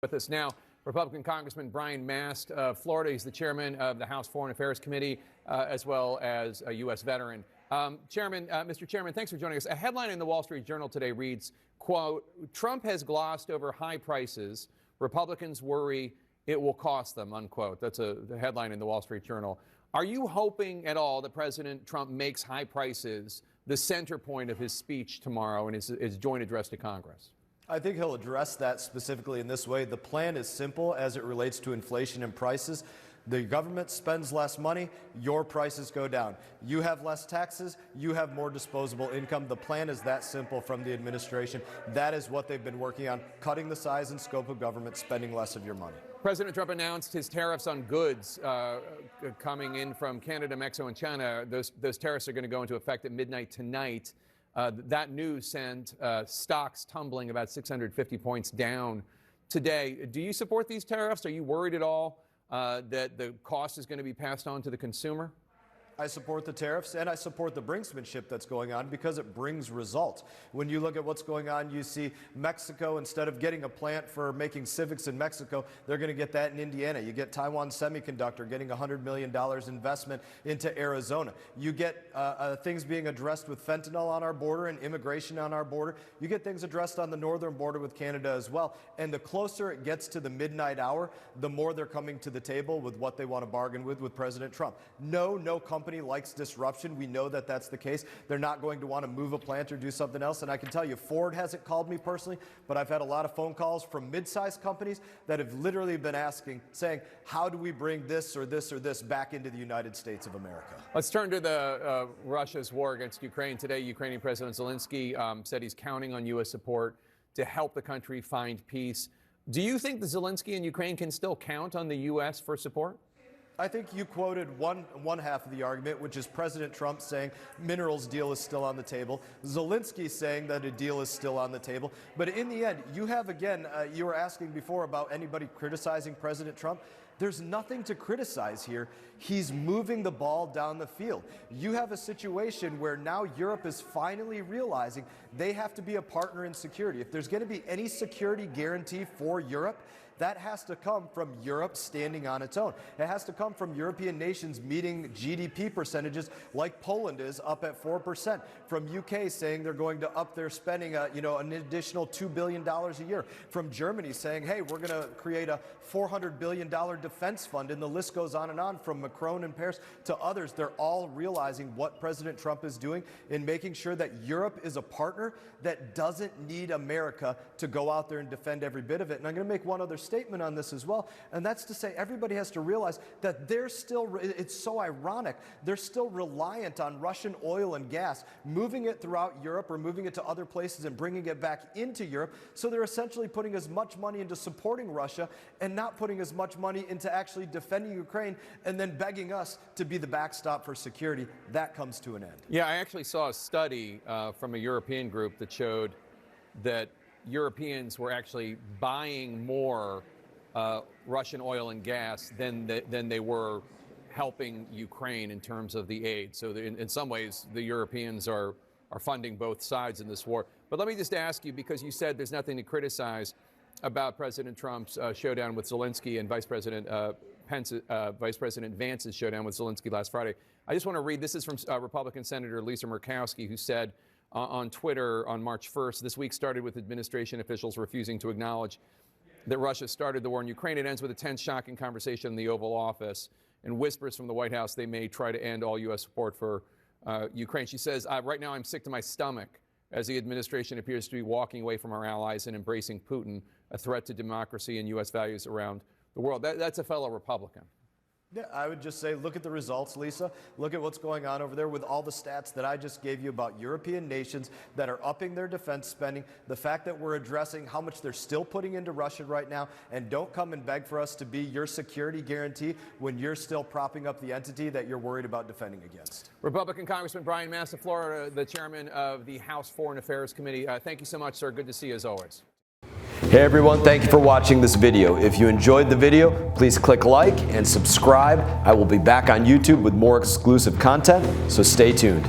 With us now, Republican Congressman Brian Mast of Florida. He's the chairman of the House Foreign Affairs Committee, as well as a U.S. veteran. Mr. Chairman, thanks for joining us. A headline in the Wall Street Journal today reads, quote, Trump has glossed over high prices. Republicans worry it will cost them, unquote. That's the headline in the Wall Street Journal. Are you hoping at all that President Trump makes high prices the center point of his speech tomorrow in his joint address to Congress? I think he'll address that specifically in this way. The plan is simple as it relates to inflation and prices. The government spends less money, your prices go down. You have less taxes, you have more disposable income. The plan is that simple from the administration. That is what they've been working on, cutting the size and scope of government, spending less of your money. President Trump announced his tariffs on goods coming in from Canada, Mexico, and China. Those tariffs are going to go into effect at midnight tonight. That news sent stocks tumbling about 650 points down today. Do you support these tariffs? Are you worried at all that the cost is going to be passed on to the consumer? I support the tariffs and I support the brinksmanship that's going on because it brings results. When you look at what's going on, you see Mexico, instead of getting a plant for making Civics in Mexico, they're going to get that in Indiana. You get Taiwan Semiconductor getting $100 million investment into Arizona. You get things being addressed with fentanyl on our border and immigration on our border. You get things addressed on the northern border with Canada as well. And the closer it gets to the midnight hour, the more they're coming to the table with what they want to bargain with President Trump. No company likes disruption. We know that that's the case. They're not going to want to move a plant or do something else. And I can tell you, Ford hasn't called me personally, but I've had a lot of phone calls from mid-sized companies that have literally been saying, how do we bring this or this or this back into the United States of America? Let's turn to Russia's war against Ukraine. Today, Ukrainian President Zelensky said he's counting on U.S. support to help the country find peace. Do you think that Zelensky and Ukraine can still count on the U.S. for support? I think you quoted one half of the argument, which is President Trump saying minerals deal is still on the table. Zelensky saying that a deal is still on the table. But in the end, you have, again, you were asking before about anybody criticizing President Trump. There's nothing to criticize here. He's moving the ball down the field. You have a situation where now Europe is finally realizing they have to be a partner in security. If there's going to be any security guarantee for Europe, that has to come from Europe standing on its own. It has to come from European nations meeting GDP percentages like Poland is up at 4%. From UK saying they're going to up their spending, an additional $2 billion a year. From Germany saying, hey, we're going to create a $400 billion defense fund, and the list goes on and on. From Macron in Paris to others, they're all realizing what President Trump is doing in making sure that Europe is a partner that doesn't need America to go out there and defend every bit of it. And I'm going to make one other statement on this as well, and that's to say everybody has to realize that they're still, it's so ironic, they're still reliant on Russian oil and gas, moving it throughout Europe or moving it to other places and bringing it back into Europe. So they're essentially putting as much money into supporting Russia and not putting as much money into actually defending Ukraine and then begging us to be the backstop for security. That comes to an end. Yeah, I actually saw a study from a European group that showed that Europeans were actually buying more Russian oil and gas than they were helping Ukraine in terms of the aid. So in some ways, the Europeans are funding both sides in this war. But let me just ask you, because you said there's nothing to criticize about President Trump's showdown with Zelensky and Vice President Vance's showdown with Zelensky last Friday. I just want to read, this is from Republican Senator Lisa Murkowski, who said on Twitter on March 1st, this week started with administration officials refusing to acknowledge that Russia started the war in Ukraine. It ends with a tense, shocking conversation in the Oval Office and whispers from the White House they may try to end all U.S. support for Ukraine. She says, right now I'm sick to my stomach as the administration appears to be walking away from our allies and embracing Putin, a threat to democracy and U.S. values around the world. That's a fellow Republican. Yeah, I would just say, look at the results, Lisa. Look at what's going on over there with all the stats that I just gave you about European nations that are upping their defense spending, the fact that we're addressing how much they're still putting into Russia right now, and don't come and beg for us to be your security guarantee when you're still propping up the entity that you're worried about defending against. Republican Congressman Brian Mast of Florida, the chairman of the House Foreign Affairs Committee. Thank you so much, sir. Good to see you as always. Hey everyone, thank you for watching this video. If you enjoyed the video, please click like and subscribe. I will be back on YouTube with more exclusive content, so stay tuned.